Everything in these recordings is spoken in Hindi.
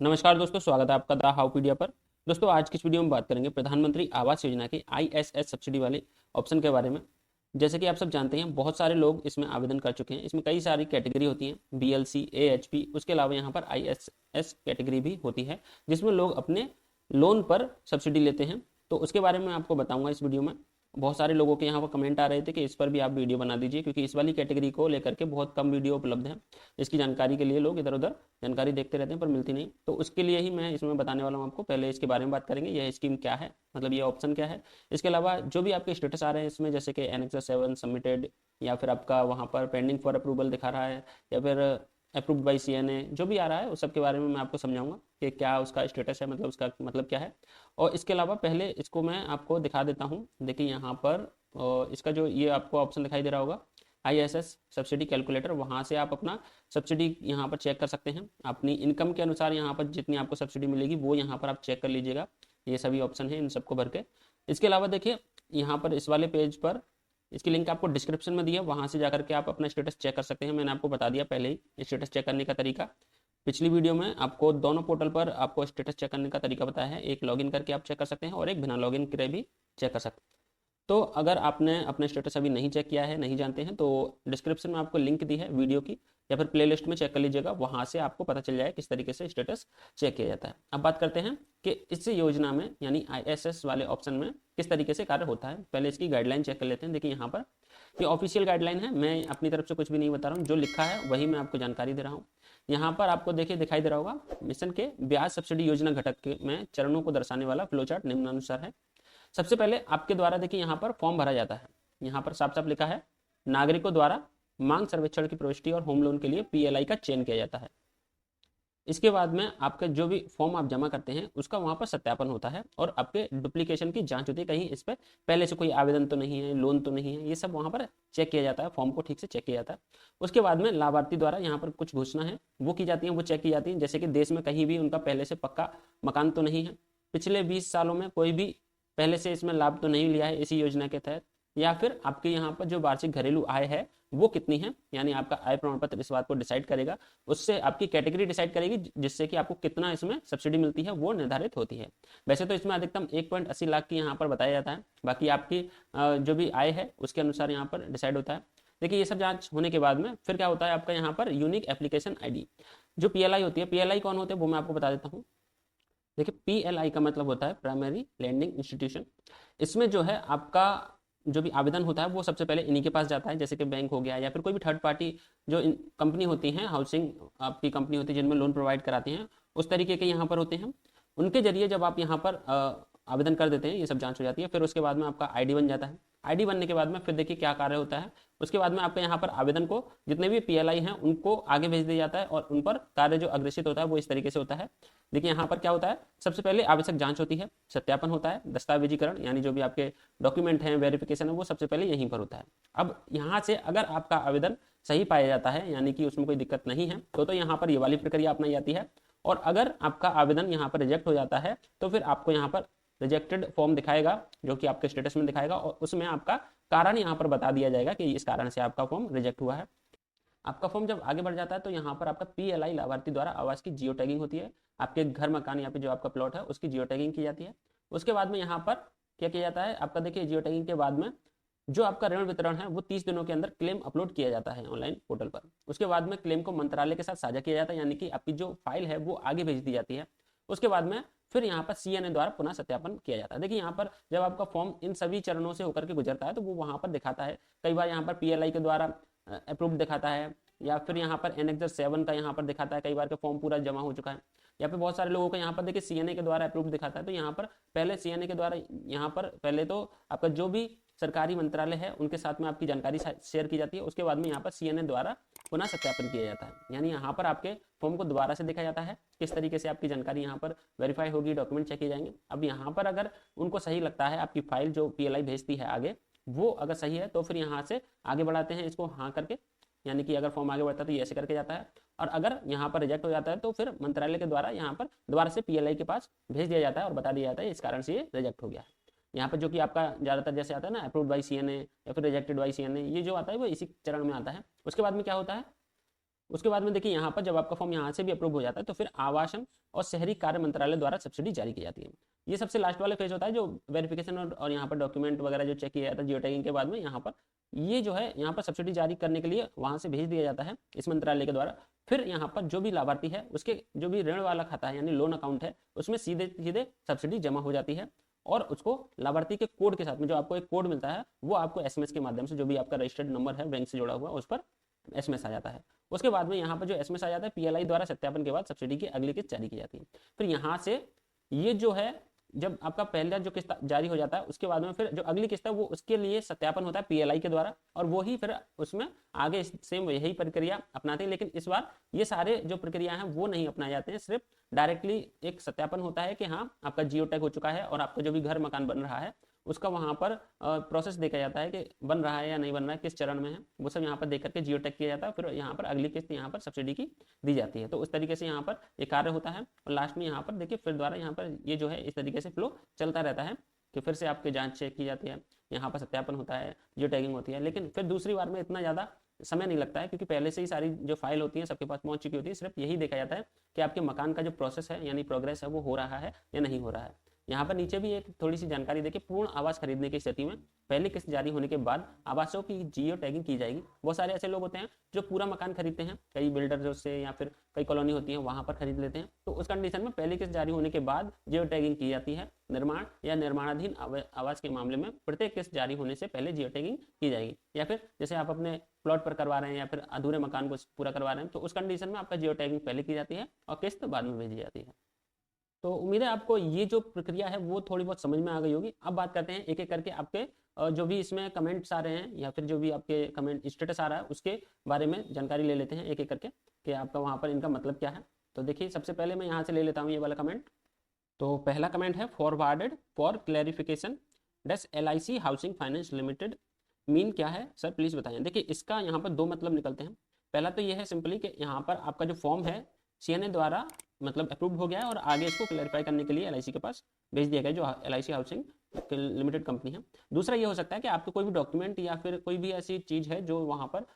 नमस्कार दोस्तों, स्वागत है आपका द हाउपीडिया पर। दोस्तों, आज की इस वीडियो में बात करेंगे प्रधानमंत्री आवास योजना की आईएसएस सब्सिडी वाले ऑप्शन के बारे में। जैसे कि आप सब जानते हैं, बहुत सारे लोग इसमें आवेदन कर चुके हैं। इसमें कई सारी कैटेगरी होती हैं, बीएलसी, एएचपी, उसके अलावा यहाँ पर आईएसएस कैटेगरी भी होती है, जिसमें लोग अपने लोन पर सब्सिडी लेते हैं। तो उसके बारे में आपको बताऊंगा इस वीडियो में। बहुत सारे लोगों के यहाँ पर कमेंट आ रहे थे कि इस पर भी आप वीडियो बना दीजिए, क्योंकि इस वाली कैटेगरी को लेकर के बहुत कम वीडियो उपलब्ध है। इसकी जानकारी के लिए लोग इधर उधर जानकारी देखते रहते हैं पर मिलती नहीं, तो उसके लिए ही मैं इसमें बताने वाला हूँ आपको। पहले इसके बारे में बात करेंगे, यह स्कीम क्या है, मतलब ये ऑप्शन क्या है। इसके अलावा जो भी आपके स्टेटस आ रहे हैं इसमें, जैसे कि एनेक्सर 7 सबमिटेड, या फिर आपका वहाँ पर पेंडिंग फॉर अप्रूवल दिखा रहा है, या फिर अप्रूव्ड बाई सीएनए, जो भी आ रहा है उस सब के बारे में मैं आपको समझाऊंगा कि क्या उसका स्टेटस है, मतलब उसका मतलब क्या है। और इसके अलावा पहले इसको मैं आपको दिखा देता हूँ। देखिए यहाँ पर इसका जो ये आपको ऑप्शन दिखाई दे रहा होगा, आईएसएस सब्सिडी कैलकुलेटर, वहाँ से आप अपना सब्सिडी यहाँ पर चेक कर सकते हैं। अपनी इनकम के अनुसार यहाँ पर जितनी आपको सब्सिडी मिलेगी वो यहाँ पर आप चेक कर लीजिएगा। ये सभी ऑप्शन है, इन सबको भर के। इसके अलावा देखिए यहाँ पर इस वाले पेज पर इसकी लिंक आपको डिस्क्रिप्शन में दी है, वहाँ से जाकर के आप अपना स्टेटस चेक कर सकते हैं। मैंने आपको बता दिया पहले ही स्टेटस चेक करने का तरीका। पिछली वीडियो में आपको दोनों पोर्टल पर आपको स्टेटस चेक करने का तरीका बताया है। एक लॉगिन करके आप चेक कर सकते हैं और एक बिना लॉगिन करे भी चेक कर सकते हैं। तो अगर आपने अपने स्टेटस अभी नहीं चेक किया है, नहीं जानते हैं, तो डिस्क्रिप्शन में आपको लिंक दी है वीडियो की, या फिर प्लेलिस्ट में चेक कर लीजिएगा। वहां से आपको पता चल जाए किस तरीके से स्टेटस चेक किया जाता है। अब बात करते हैं कि इस योजना में यानी आईएसएस वाले ऑप्शन में किस तरीके से कार्य होता है। पहले इसकी गाइडलाइन चेक कर लेते हैं। देखिए यहाँ पर ये ऑफिशियल गाइडलाइन है, मैं अपनी तरफ से कुछ भी नहीं बता रहा हूँ, जो लिखा है वही मैं आपको जानकारी दे रहा हूँ। यहाँ पर आपको देखिए दिखाई दे रहा होगा, मिशन के ब्याज सब्सिडी योजना घटक में चरणों को दर्शाने वाला फ्लोचार्ट निम्नानुसार है। सबसे पहले आपके द्वारा देखिए यहाँ पर फॉर्म भरा जाता है। यहाँ पर साफ साफ लिखा है, नागरिकों द्वारा मांग सर्वेक्षण की प्रविष्टि और होम लोन के लिए पीएलआई का चयन किया जाता है। इसके बाद में आपका जो भी फॉर्म आप जमा करते हैं उसका वहां पर सत्यापन होता है, और आपके डुप्लीकेशन की जांच होती है, कहीं इस पर पहले से कोई आवेदन तो नहीं है, लोन तो नहीं है, ये सब वहां पर चेक किया जाता है। फॉर्म को ठीक से चेक किया जाता है। उसके बाद में लाभार्थी द्वारा यहाँ पर कुछ घोषणा है वो की जाती है, वो चेक की जाती है। जैसे कि देश में कहीं भी उनका पहले से पक्का मकान तो नहीं है, पिछले 20 सालों में कोई भी पहले से इसमें लाभ तो नहीं लिया है इसी योजना के तहत, या फिर आपके यहाँ पर जो वार्षिक घरेलू आय है वो कितनी है, यानी आपका आय प्रमाण पत्र इस बात को डिसाइड करेगा। उससे आपकी कैटेगरी डिसाइड करेगी, जिससे कि आपको कितना इसमें सब्सिडी मिलती है वो निर्धारित होती है। वैसे तो इसमें अधिकतम 1.80 लाख की यहाँ पर बताया जाता है, बाकी आपकी जो भी आय है उसके अनुसार यहाँ पर डिसाइड होता है। देखिए ये सब जांच होने के बाद में फिर क्या होता है, आपका यहाँ पर यूनिक एप्लीकेशन आईडी जो पीएलआई होती है। पीएलआई कौन होते हैं वो मैं आपको बता देता हूँ। देखिए पीएलआई का मतलब होता है प्राइमरी लैंडिंग इंस्टीट्यूशन। इसमें जो है आपका जो भी आवेदन होता है वो सबसे पहले इन्हीं के पास जाता है, जैसे कि बैंक हो गया या फिर कोई भी थर्ड पार्टी जो कंपनी होती हैं, हाउसिंग आपकी कंपनी होती है जिनमें लोन प्रोवाइड कराते हैं, उस तरीके के यहाँ पर होते हैं। उनके जरिए जब आप यहाँ पर आवेदन कर देते हैं, ये सब जांच हो जाती है। फिर उसके बाद में आपका आईडी बन जाता है। आईडी बनने के बाद में फिर देखिए क्या कार्य होता है। उसके बाद में आपके यहाँ पर आवेदन को जितने भी पीएलआई हैं उनको आगे भेज दिया जाता है, और उन पर कार्य जो अग्रेसित होता है वो इस तरीके से होता है। देखिए यहाँ पर क्या होता है, सबसे पहले आवश्यक जांच होती है, सत्यापन होता है, दस्तावेजीकरण यानी जो भी आपके डॉक्यूमेंट हैं, वेरिफिकेशन है, वो सबसे पहले यहीं पर होता है। अब यहाँ से अगर आपका आवेदन सही पाया जाता है, यानी कि उसमें कोई दिक्कत नहीं है, तो यहाँ पर ये वाली प्रक्रिया अपनाई जाती है। और अगर आपका आवेदन यहाँ पर रिजेक्ट हो जाता है तो फिर आपको यहाँ पर रिजेक्टेड फॉर्म दिखाएगा, जो कि आपके स्टेटस में दिखाएगा, और उसमें आपका कारण यहाँ पर बता दिया जाएगा कि इस कारण से आपका फॉर्म रिजेक्ट हुआ है। आपका फॉर्म जब आगे बढ़ जाता है तो यहाँ पर आपका पीएलआई लाभार्थी द्वारा आवास की जियो टैगिंग होती है। आपके घर मकान या फिर जो आपका प्लॉट है उसकी जियो टैगिंग की जाती है। उसके बाद में यहाँ पर क्या किया जाता है, आपका देखिए जियो टैगिंग के बाद में जो आपका ऋण वितरण है वो 30 दिनों के अंदर क्लेम अपलोड किया जाता है ऑनलाइन पोर्टल पर। उसके बाद में क्लेम को मंत्रालय के साथ साझा किया जाता है, यानी कि आपकी जो फाइल है वो आगे भेज दी जाती है। उसके बाद में फिर यहाँ पर सीएनए द्वारा पुनः सत्यापन किया जाता है। देखिए यहाँ पर जब आपका फॉर्म इन सभी चरणों से होकर के गुजरता है तो वो वहाँ पर दिखाता है। कई बार यहाँ पर पीएलआई के द्वारा अप्रूव्ड दिखाता है, या फिर यहाँ पर एनेक्सर 7 का यहाँ पर दिखाता है कई बार का फॉर्म पूरा जमा हो चुका है, या फिर बहुत सारे लोगों का यहाँ पर देखिए सीएनए के द्वारा अप्रूव दिखाता है। तो यहाँ पर पहले सीएनए के द्वारा यहाँ पर पहले तो आपका जो भी सरकारी मंत्रालय है उनके साथ में आपकी जानकारी शेयर की जाती है। उसके बाद में यहाँ पर सीएनए द्वारा पुनः सत्यापन किया जाता है, यानी यहाँ पर आपके फॉर्म को दोबारा से देखा जाता है किस तरीके से आपकी जानकारी यहाँ पर वेरीफाई होगी, डॉक्यूमेंट चेक किए जाएंगे। अब यहाँ पर अगर उनको सही लगता है, आपकी फाइल जो पीएलआई भेजती है आगे वो अगर सही है, तो फिर यहाँ से आगे बढ़ाते हैं इसको हाँ करके, यानी कि अगर फॉर्म आगे बढ़ता है तो ये ऐसे करके जाता है। और अगर यहाँ पर रिजेक्ट हो जाता है तो फिर मंत्रालय के द्वारा यहाँ पर दोबारा से पीएलआई के पास भेज दिया जाता है और बता दिया जाता है इस कारण से ये रिजेक्ट हो गया है। यहाँ पर जो कि आपका ज़्यादातर जैसे आता है ना अप्रूव्ड बाई सीएनए या फिर रिजेक्टेड बाई सीएनए, ये जो आता है वो इसी चरण में आता है। उसके बाद में क्या होता है, उसके बाद में देखिए यहाँ पर जब आपका फॉर्म यहाँ से भी अप्रूव हो जाता है तो फिर आवासन और शहरी कार्य मंत्रालय द्वारा सब्सिडी जारी की जाती है। ये सबसे लास्ट वाला फेज होता है जो वेरिफिकेशन और यहाँ पर डॉक्यूमेंट वगैरह जो चेक किया जाता है जियो टैगिंग के बाद में, यहाँ पर ये जो है यहाँ पर सब्सिडी जारी करने के लिए वहाँ से भेज दिया जाता है इस मंत्रालय के द्वारा। फिर यहाँ पर जो भी लाभार्थी है उसके जो भी ऋण वाला खाता है यानी लोन अकाउंट है उसमें सीधे सीधे सब्सिडी जमा हो जाती है और उसको लाभार्थी के कोड के साथ में जो आपको एक कोड मिलता है वो आपको एसएमएस के माध्यम से जो भी आपका रजिस्टर्ड नंबर है बैंक से जुड़ा हुआ उस पर एसएमएस आ जाता है। उसके बाद में यहाँ पर जो एसएमएस आ जाता है पीएलआई द्वारा सत्यापन के बाद सब्सिडी की अगली किस्त जारी की जाती है। फिर यहाँ से ये जो है जब आपका पहला जो किस्त जारी हो जाता है उसके बाद में फिर जो अगली किस्त है वो उसके लिए सत्यापन होता है पीएलआई के द्वारा और वो ही फिर उसमें आगे सेम यही प्रक्रिया अपनाते हैं। लेकिन इस बार ये सारे जो प्रक्रिया हैं वो नहीं अपनाए जाते हैं, सिर्फ डायरेक्टली एक सत्यापन होता है कि हाँ आपका जियो टैग हो चुका है और आपका जो भी घर मकान बन रहा है उसका वहाँ पर प्रोसेस देखा जाता है कि बन रहा है या नहीं बन रहा है, किस चरण में है, वो सब यहाँ पर देख करके जियो टैग किया जाता है। फिर यहाँ पर अगली किस्त यहाँ पर सब्सिडी की दी जाती है। तो उस तरीके से यहाँ पर ये कार्य होता है और लास्ट में यहाँ पर देखिए फिर द्वारा यहाँ पर ये जो है इस तरीके से फ्लो चलता रहता है कि फिर से आपकी जाँच चेक की जाती है, यहाँ पर सत्यापन होता है, जियो टैगिंग होती है। लेकिन फिर दूसरी बार में इतना ज़्यादा समय नहीं लगता है क्योंकि पहले से ही सारी जो फाइल होती है सबके पास पहुंच चुकी होती है। सिर्फ यही देखा जाता है कि आपके मकान का जो प्रोसेस है यानी प्रोग्रेस है वो हो रहा है या नहीं हो रहा है। यहाँ पर नीचे भी एक थोड़ी सी जानकारी देखिए, पूर्ण आवास खरीदने की स्थिति में पहली किस्त जारी होने के बाद आवासों की जियो टैगिंग की जाएगी। बहुत सारे ऐसे लोग होते हैं जो पूरा मकान खरीदते हैं, कई बिल्डर से या फिर कई कॉलोनी होती है वहां पर खरीद लेते हैं, तो उस कंडीशन में पहली किस्त जारी होने के बाद जियो टैगिंग की जाती है। निर्माण या निर्माणाधीन आवास के मामले में प्रत्येक किस्त जारी होने से पहले जियो टैगिंग की जाएगी। या फिर जैसे आप अपने प्लॉट पर करवा रहे हैं या फिर अधूरे मकान को पूरा करवा रहे हैं तो उस कंडीशन में आपका जियो टैगिंग पहले की जाती है और किस्त बाद में भेजी जाती है। तो उम्मीद है आपको ये जो प्रक्रिया है वो थोड़ी बहुत समझ में आ गई होगी। अब बात करते हैं एक एक करके आपके जो भी इसमें कमेंट्स आ रहे हैं या फिर जो भी आपके कमेंट स्टेटस आ रहा है उसके बारे में जानकारी ले लेते हैं एक एक करके कि आपका वहाँ पर इनका मतलब क्या है। तो देखिए सबसे पहले मैं यहाँ से ले लेता हूँ ये वाला कमेंट। तो पहला कमेंट है forwarded for clarification does LIC housing finance limited mean क्या है सर प्लीज़ बताएं। देखिए इसका यहाँ पर दो मतलब निकलते हैं। पहला तो ये है सिंपली कि यहाँ पर आपका जो फॉर्म है CNA द्वारा मतलब अप्रूव हो गया है और आगे इसको क्लैरिफाई करने के लिए LIC के पास भेज दिया गया जो LIC हाउसिंग लिमिटेड कंपनी है। दूसरा ये हो सकता है कि आपको कोई भी डॉक्यूमेंट या फिर कोई भी ऐसी चीज़ है जो वहाँ पर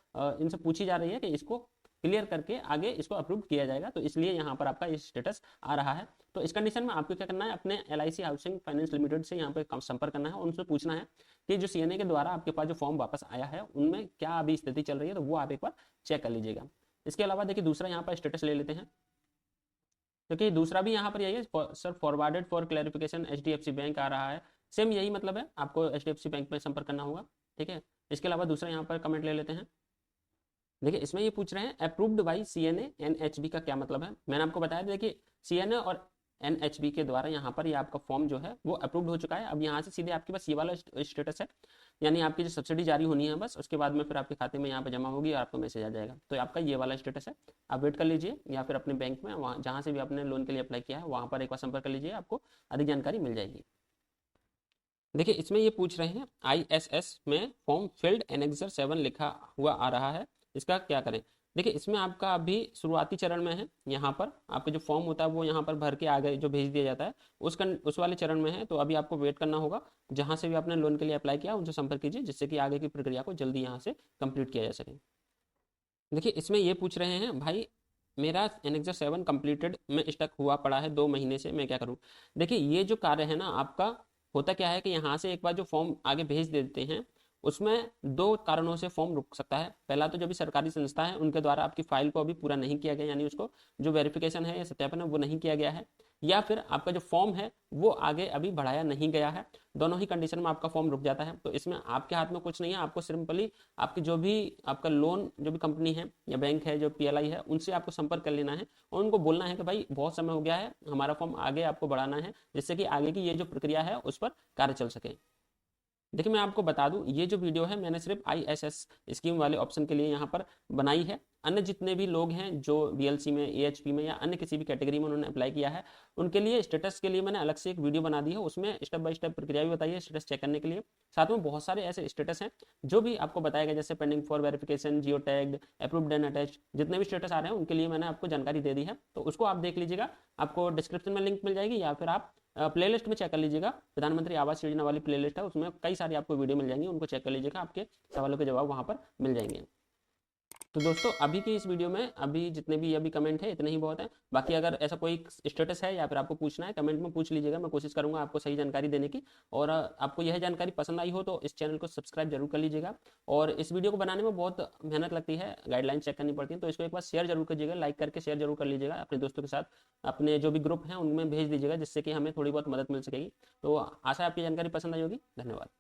इनसे पूछी जा रही है कि इसको क्लियर करके आगे इसको अप्रूव किया जाएगा, तो इसलिए यहाँ पर आपका ये स्टेटस आ रहा है। तो इस कंडीशन में आपको क्या करना है, अपने LIC हाउसिंग फाइनेंस लिमिटेड से यहाँ पर संपर्क करना है और उनसे पूछना है कि जो CNA के द्वारा आपके पास जो फॉर्म वापस आया है उनमें क्या अभी स्थिति चल रही है, तो वो आप एक बार चेक कर लीजिएगा। इसके अलावा देखिए दूसरा यहाँ पर स्टेटस ले लेते हैं। क्योंकि दूसरा भी यहाँ पर यही है sir forwarded for clarification HDFC bank आ रहा है, सेम यही मतलब है, आपको HDFC बैंक में संपर्क करना होगा। ठीक है, इसके अलावा दूसरा यहाँ पर कमेंट ले लेते हैं। देखिए इसमें ये पूछ रहे हैं अप्रूव्ड बाई CNA NHB का क्या मतलब है। मैंने आपको बताया देखिए CNA और NHB के द्वारा यहाँ पर ये आपका फॉर्म जो है वो अप्रूव्ड हो चुका है। अब यहाँ से सीधे आपके पास ये वाला स्टेटस है, यानी आपकी जो सब्सिडी जारी होनी है बस उसके बाद में फिर आपके खाते में यहाँ पर जमा होगी और आपको मैसेज आ जाएगा। तो आपका ये वाला स्टेटस है, आप वेट कर लीजिए या फिर अपने बैंक में वहाँ जहाँ से भी आपने लोन के लिए अप्लाई किया है वहाँ पर एक बार संपर्क कर लीजिए, आपको अधिक जानकारी मिल जाएगी। देखिए इसमें ये पूछ रहे हैं ISS में फॉर्म फील्ड एनेक्सर 7 लिखा हुआ आ रहा है, इसका क्या करें। देखिए इसमें आपका अभी शुरुआती चरण में है, यहाँ पर आपका जो फॉर्म होता है वो यहाँ पर भर के आगे जो भेज दिया जाता है उस वाले चरण में है। तो अभी आपको वेट करना होगा, जहाँ से भी आपने लोन के लिए अप्लाई किया उनसे संपर्क कीजिए जिससे कि आगे की प्रक्रिया को जल्दी यहाँ से कंप्लीट किया जा सके। देखिए इसमें ये पूछ रहे हैं भाई मेरा एनेक्सर 7 कंप्लीटेड में स्टक हुआ पड़ा है 2 महीने से, मैं क्या करूँ। देखिए ये जो कार्य है ना आपका होता क्या है कि यहाँ से एक बार जो फॉर्म आगे भेज देते हैं उसमें 2 कारणों से फॉर्म रुक सकता है। पहला तो जो भी सरकारी संस्था है उनके द्वारा आपकी फाइल को अभी पूरा नहीं किया गया, यानी उसको जो वेरिफिकेशन है या सत्यापन है वो नहीं किया गया है, या फिर आपका जो फॉर्म है वो आगे अभी बढ़ाया नहीं गया है। दोनों ही कंडीशन में आपका फॉर्म रुक जाता है। तो इसमें आपके हाथ में कुछ नहीं है, आपको सिंपली आपकी जो भी आपका लोन जो भी कंपनी है या बैंक है जो PLI है उनसे आपको संपर्क कर लेना है और उनको बोलना है कि भाई बहुत समय हो गया है, हमारा फॉर्म आगे आपको बढ़ाना है जिससे कि आगे की ये जो प्रक्रिया है उस पर कार्य चल सके। देखिए मैं आपको बता दूं ये जो वीडियो है मैंने सिर्फ ISS स्कीम वाले ऑप्शन के लिए यहाँ पर बनाई है। अन्य जितने भी लोग हैं जो BLC में AHP में या अन्य किसी भी कैटेगरी में उन्होंने अप्लाई किया है उनके लिए स्टेटस के लिए मैंने अलग से एक वीडियो बना दी है, उसमें स्टेप बाय स्टेप प्रक्रिया भी बताई है स्टेटस चेक करने के लिए। साथ में बहुत सारे ऐसे स्टेटस हैं जो भी आपको बताया गया, जैसे pending for verification, Jio tagged, approved and attached, जितने भी स्टेटस आ रहे हैं उनके लिए मैंने आपको जानकारी दे दी है। तो उसको आप देख लीजिएगा, आपको डिस्क्रिप्शन में लिंक मिल जाएगी या फिर आप प्लेलिस्ट में चेक कर लीजिएगा। प्रधानमंत्री आवास योजना वाली प्लेलिस्ट है, उसमें कई सारी आपको वीडियो मिल जाएंगी, उनको चेक कर लीजिएगा, आपके सवालों के जवाब वहाँ पर मिल जाएंगे। तो दोस्तों अभी की इस वीडियो में अभी जितने भी अभी कमेंट है इतने ही बहुत है। बाकी अगर ऐसा कोई स्टेटस है या फिर आपको पूछना है कमेंट में पूछ लीजिएगा, मैं कोशिश करूंगा आपको सही जानकारी देने की। और आपको यह जानकारी पसंद आई हो तो इस चैनल को सब्सक्राइब जरूर कर लीजिएगा। और इस वीडियो को बनाने में बहुत मेहनत लगती है, गाइडलाइन चेक करनी पड़ती है, तो इसको एक बार शेयर जरूर कीजिएगा, लाइक करके शेयर जरूर कर लीजिएगा अपने दोस्तों के साथ, अपने जो भी ग्रुप हैं उनमें भेज दीजिएगा, जिससे कि हमें थोड़ी बहुत मदद मिल सकेगी। तो आशा है आपकी जानकारी पसंद आई होगी। धन्यवाद।